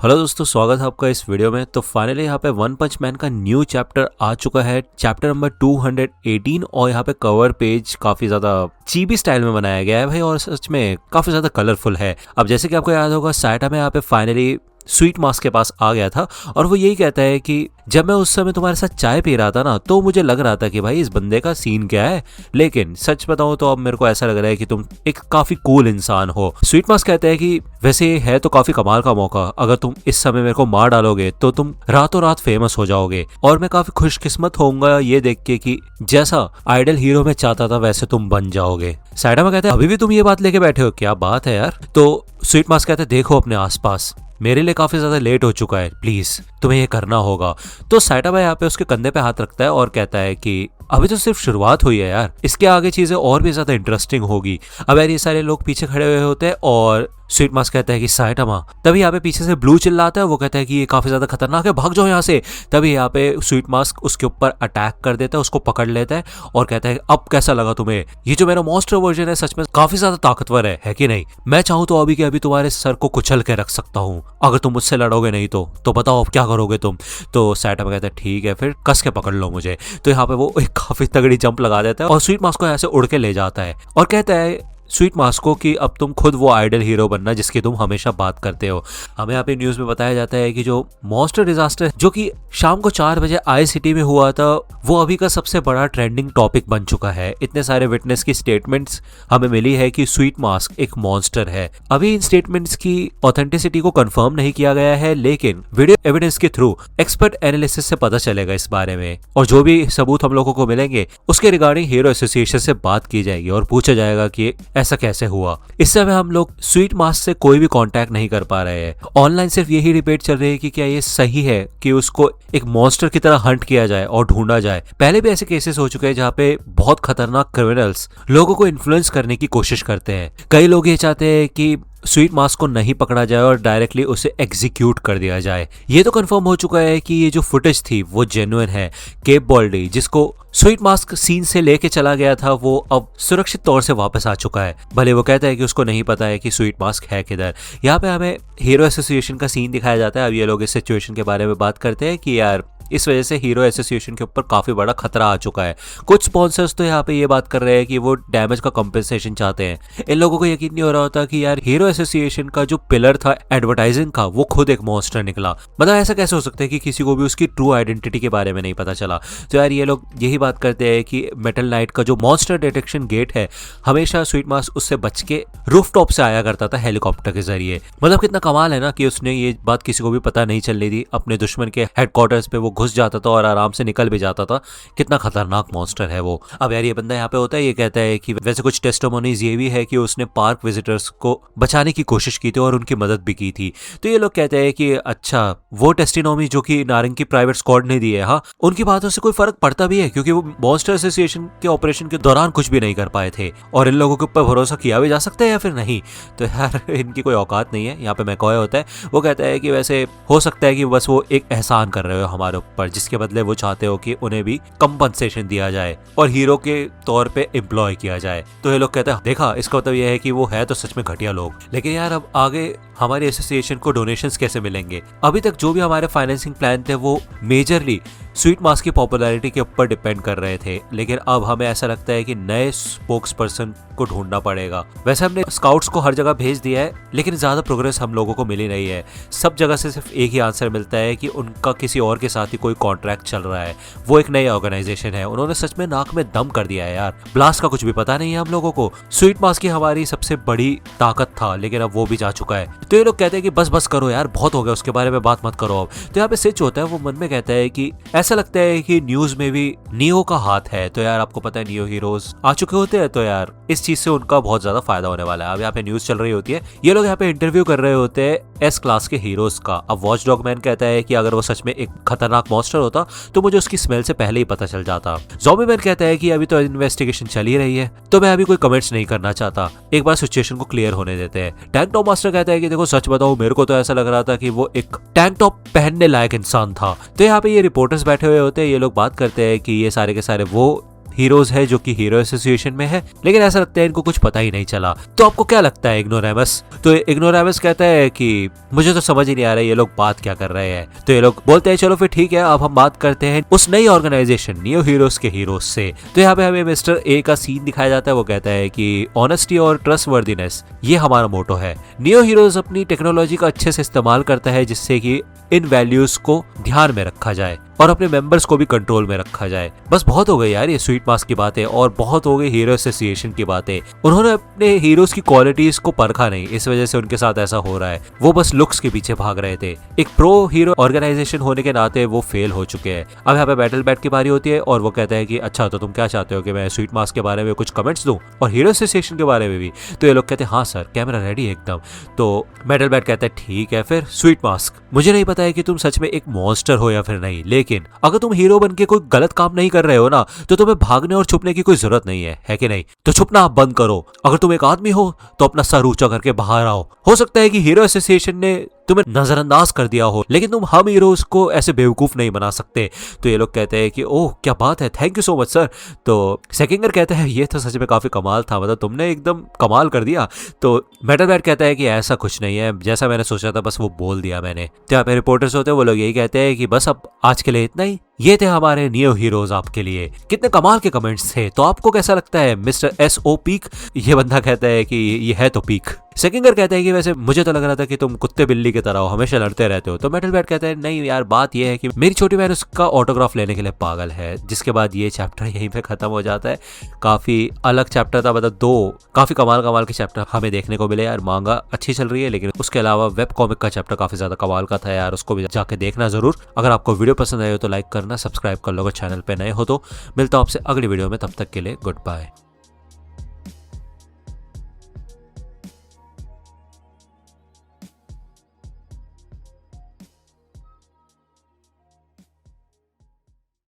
Hello दोस्तों, स्वागत है आपका इस वीडियो में। तो फाइनली यहाँ पे वन पंच मैन का न्यू चैप्टर आ चुका है, चैप्टर नंबर 218। और यहाँ पे कवर पेज काफी ज्यादा चीबी स्टाइल में बनाया गया है भाई, और सच में काफी ज्यादा कलरफुल है। अब जैसे कि आपको याद होगा, साइटामा यहाँ पे फाइनली स्वीट मास्क के पास आ गया था और वो यही कहता है कि जब मैं उस समय तुम्हारे साथ चाय पी रहा था ना, तो मुझे लग रहा था कि भाई इस बंदे का सीन क्या है, लेकिन सच बताऊं तो अब मेरे को ऐसा लग रहा है कि तुम एक काफी कूल इंसान हो। स्वीट मास्क कहते हैं कि वैसे है तो काफी कमाल का मौका, अगर तुम इस समय मेरे को मार डालोगे तो तुम रातों रात फेमस हो जाओगे, और मैं काफी खुशकिस्मत होऊंगा ये देख के कि जैसा आइडल हीरो में चाहता था वैसे तुम बन जाओगे। साइटामा कहते हैं अभी भी तुम ये बात लेके बैठे हो, क्या बात है यार। तो स्वीट मास्क कहते हैं देखो अपने आसपास, मेरे लिए काफी ज्यादा लेट हो चुका है, प्लीज तुम्हें ये करना होगा। तो साइटामा यहाँ पे उसके कंधे पे हाथ रखता है और कहता है कि अभी तो सिर्फ शुरुआत हुई है यार, इसके आगे चीजें और भी ज्यादा इंटरेस्टिंग होगी। अब यार ये सारे लोग पीछे खड़े हुए होते हैं और स्वीट मास्क कहता है कि साइटामा, तभी यहाँ पे पीछे से ब्लू चिल्लाता है, वो कहता है कि ये काफी ज्यादा खतरनाक है, भाग जाओ यहाँ से। तभी यहाँ पे स्वीट मास्क उसके ऊपर अटैक कर देता है, उसको पकड़ लेता है और कहता है अब कैसा लगा तुम्हें, ये जो मेरा मॉन्स्टर वर्जन है सच में काफी ज्यादा ताकतवर है कि नहीं। मैं चाहूँ तो अभी के अभी तुम्हारे सर को कुचल के रख सकता हूँ, अगर तुम मुझसे लड़ोगे नहीं तो बताओ अब क्या करोगे तुम। तो साइटामा कहता है ठीक है फिर कस के पकड़ लो मुझे। तो यहाँ पे वो एक काफी तगड़ी जंप लगा देता है और स्वीट मास्क को यहाँ से उड़ के ले जाता है और कहता है स्वीट मास्क को कि अब तुम खुद वो आइडल हीरो बनना जिसकी तुम हमेशा बात करते हो। हमें यहाँ पे न्यूज में बताया जाता है कि जो मॉन्स्टर डिजास्टर जो कि शाम को 4 बजे आई सिटी में हुआ था, वो अभी का सबसे बड़ा ट्रेंडिंग टॉपिक बन चुका है। इतने सारे विटनेस की स्टेटमेंट्स हमें मिली है कि स्वीट मास्क एक मॉन्स्टर है। अभी इन स्टेटमेंट्स की ऑथेंटिसिटी को कंफर्म नहीं किया गया है, लेकिन वीडियो एविडेंस के थ्रू एक्सपर्ट एनालिसिस से पता चलेगा इस बारे में, और जो भी सबूत हम लोगों को मिलेंगे उसके रिगार्डिंग हीरो एसोसिएशन से बात की जाएगी और पूछा जाएगा कि ऐसा कैसे हुआ। इस समय हम लोग स्वीट मास्क से कोई भी कांटेक्ट नहीं कर पा रहे हैं। ऑनलाइन सिर्फ यही डिबेट चल रही है कि क्या ये सही है कि उसको एक मॉन्स्टर की तरह हंट किया जाए और ढूंढा जाए। पहले भी ऐसे केसेस हो चुके हैं जहाँ पे बहुत खतरनाक क्रिमिनल्स लोगों को इन्फ्लुएंस करने की कोशिश करते हैं। कई लोग ये चाहते हैं कि स्वीट मास्क को नहीं पकड़ा जाए और डायरेक्टली उसे एग्जीक्यूट कर दिया जाए। ये तो कंफर्म हो चुका है कि ये जो फुटेज थी वो जेन्युइन है। केप बॉल्डी जिसको स्वीट मास्क सीन से लेके चला गया था, वो अब सुरक्षित तौर से वापस आ चुका है। भले वो कहता है कि उसको नहीं पता है कि स्वीट मास्क है किधर। यहाँ पे हमें हीरो एसोसिएशन का सीन दिखाया जाता है। अब ये लोग इस सिचुएशन के बारे में बात करते हैं कि यार इस वजह से हीरो एसोसिएशन के ऊपर काफी बड़ा खतरा आ चुका है। कुछ स्पॉन्सर्स तो यहाँ पे ये बात कर रहे हैं कि वो डैमेज का कंपेंसेशन चाहते हैं। इन लोगों को यकीन नहीं हो रहा होता कि यार हीरो एसोसिएशन का जो पिलर था एडवर्टाइजिंग का, वो खुद एक मॉन्स्टर निकला। मतलब ऐसा कैसे हो सकता है कि किसी को भी उसकी ट्रू आइडेंटिटी के बारे में नहीं पता चला। तो यार ये लोग यही बात करते हैं कि मेटल नाइट का जो मॉन्स्टर डिटेक्शन गेट है, हमेशा स्वीट मास्क उससे बच के रूफ टॉप से आया करता था हेलीकॉप्टर के जरिए। मतलब कितना कमाल है ना कि उसने ये बात किसी को भी पता नहीं चलने दी। अपने दुश्मन के हेडक्वार्टर्स पे वो घुस जाता था और आराम से निकल भी जाता था। कितना खतरनाक मॉन्स्टर है वो। अब यार ये बंदा यहाँ पे होता है, ये कहता है कि वैसे कुछ टेस्टिमोनीज ये भी है कि उसने पार्क विजिटर्स को बचाने की कोशिश की थी और उनकी मदद भी की थी। तो ये लोग कहते हैं कि अच्छा वो टेस्टिमोनी जो कि नारंगी प्राइवेट स्क्वाड ने दी है, हाँ उनकी बातों से कोई फर्क पड़ता भी है, क्योंकि वो मॉन्स्टर एसोसिएशन के ऑपरेशन के दौरान कुछ भी नहीं कर पाए थे और इन लोगों के ऊपर भरोसा किया भी जा सकता है या फिर नहीं। तो यार इनकी कोई औकात नहीं है। यहाँ पे मैकॉय होता है, वो कहता है कि वैसे हो सकता है कि बस वो एक एहसान कर रहे हो हमारे ऊपर, जिसके बदले वो चाहते हो कि उन्हें भी कंपनसेशन दिया जाए और हीरो के तौर पे एम्प्लॉय किया जाए। तो ये लोग कहते हैं देखा, इसका मतलब ये है कि वो है तो सच में घटिया लोग। लेकिन यार अब आगे हमारे एसोसिएशन को डोनेशंस कैसे मिलेंगे? अभी तक जो भी हमारे फाइनेंसिंग प्लान थे वो मेजरली स्वीट मास्क की पॉपुलैरिटी के ऊपर डिपेंड कर रहे थे, लेकिन अब हमें ऐसा लगता है कि नए स्पोक्स पर्सन को ढूंढना पड़ेगा। वैसे हमने स्काउट्स को हर जगह भेज दिया है, लेकिन ज्यादा प्रोग्रेस हम लोगों को मिली नहीं है। सब जगह से सिर्फ एक ही आंसर मिलता है कि उनका किसी और के साथ ही कोई कॉन्ट्रैक्ट चल रहा है, वो एक नई ऑर्गेनाइजेशन है। उन्होंने सच में नाक में दम कर दिया है यार। ब्लास्ट का कुछ भी पता नहीं है हम लोगों को। स्वीट मास्क की हमारी सबसे बड़ी ताकत था, लेकिन अब वो भी जा चुका है। तो ये लोग कहते हैं कि बस करो यार, बहुत हो गया, उसके बारे में बात मत करो अब। तो यहाँ पे सिच होता है, वो मन में कहता है कि ऐसा लगता है कि न्यूज में भी नियो का हाथ है। तो यार आपको पता है नियो हीरोज आ चुके होते हैं, तो यार इस चीज से उनका बहुत ज्यादा फायदा होने वाला है। अब यहाँ पे न्यूज चल रही होती है, ये लोग यहाँ पे इंटरव्यू कर रहे होते हैं एस क्लास के हीरोज का। अब वॉच डॉग मैन कहता है कि अगर वो सच में एक खतरनाक मॉन्स्टर होता तो मुझे उसकी स्मेल से पहले ही पता चल जाता। ज़ॉम्बी मैन कहता है कि अभी तो इन्वेस्टिगेशन चल ही रही है, तो मैं अभी कोई कमेंट्स नहीं करना चाहता, एक बार सिचुएशन को क्लियर होने देते हैं। टैंक टॉप मास्टर कहता है कि देखो सच बताओ, मेरे को तो ऐसा लग रहा था कि वो एक टैंक टॉप पहनने लायक इंसान था। तो यहाँ पे ये रिपोर्टर्स बैठे हुए होते हैं, ये लोग बात करते हैं कि ये सारे के सारे वो हीरोज है जो कि हीरो एसोसिएशन में है, लेकिन ऐसा लगता है इनको कुछ पता ही नहीं चला। तो आपको क्या लगता है इग्नोरेमस? तो इग्नोरेमस कहता है कि मुझे तो समझ ही नहीं आ रहा है ये लोग बात क्या कर रहे हैं। तो ये लोग बोलते हैं चलो फिर ठीक है, अब हम बात करते हैं उस नई ऑर्गेनाइजेशन नियो हीरोज के हीरोज से। तो यहाँ पे हमें मिस्टर ए का सीन दिखाया जाता है। वो कहता है कि ऑनेस्टी और ट्रस्टवर्दीनेस ये हमारा मोटो है। नियो हीरोज अपनी टेक्नोलॉजी का अच्छे से इस्तेमाल करता है जिससे कि इन वैल्यूज को ध्यान में रखा जाए और अपने मेंबर्स को भी कंट्रोल में रखा जाए। बस बहुत हो गई यार ये स्वीट मास्क की बातें और बहुत हो गई हीरो एसोसिएशन की बातें। उन्होंने अपने हीरोज की क्वालिटीज को परखा नहीं, इस वजह से उनके साथ ऐसा हो रहा है। वो बस लुक्स के पीछे भाग रहे थे। एक प्रो हीरो ऑर्गेनाइजेशन होने के नाते वो फेल हो चुके हैं। अब यहाँ पे बैटल बैट की बारी होती है और वो कहता है कि अच्छा तो तुम क्या चाहते हो कि मैं स्वीट मास्क के बारे में कुछ कमेंट्स दूं और हीरो एसोसिएशन के बारे में भी? तो ये लोग कहते हैं हाँ सर, कैमरा रेडी है एकदम। तो बैटल बैट कहता है ठीक है फिर स्वीट मास्क, मुझे नहीं पता है कि तुम सच में एक मॉन्स्टर हो या फिर नहीं, लेकिन अगर तुम हीरो बन के कोई गलत काम नहीं कर रहे हो ना तो तुम्हें भागने और छुपने की कोई जरूरत नहीं है कि नहीं? तो छुपना आप बंद करो। अगर तुम एक आदमी हो तो अपना सर ऊंचा करके बाहर आओ। हो सकता है कि हीरो एसोसिएशन ने तुम्हें नजरअंदाज कर दिया हो, लेकिन तुम हम हीरोज को ऐसे बेवकूफ नहीं बना सकते। तो ये लोग कहते हैं कि ओह क्या बात है, thank you so much sir. तो सेकिंगर कहता है ये तो सच में काफी कमाल था, मतलब तुमने एकदम कमाल कर दिया। तो मेटल बैट कहता है कि ऐसा कुछ नहीं है, जैसा मैंने सोचा था बस वो बोल दिया मैंने। तो यहाँ पे रिपोर्टर्स होते हैं, वो लोग यही कहते हैं कि बस अब आज के लिए इतना ही। ये थे हमारे नियो हीरोज आपके लिए। कितने कमाल के कमेंट्स थे। तो आपको कैसा लगता है मिस्टर SO पीक? ये बंदा कहता है कि ये है तो पीक। सेकिंगर कहता है कि वैसे मुझे तो लग रहा था कि तुम कुत्ते बिल्ली की तरह हो, हमेशा लड़ते रहते हो। तो मेटल बैट कहता है नहीं यार, बात ये है कि मेरी छोटी बहन उसका ऑटोग्राफ लेने के लिए पागल है। जिसके बाद ये चैप्टर यहीं पे खत्म हो जाता है। काफी अलग चैप्टर था, मतलब दो काफी कमाल के चैप्टर हमें देखने को मिले यार। मांगा अच्छी चल रही है, लेकिन उसके अलावा वेब कॉमिक का चैप्टर काफी ज्यादा कमाल का था यार, उसको भी जाके देखना जरूर। अगर आपको वीडियो पसंद आए हो तो लाइक करना, सब्सक्राइब कर लो अगर चैनल पे नए हो तो। मिलता हूं आपसे अगली वीडियो में, तब तक के लिए गुड बाय।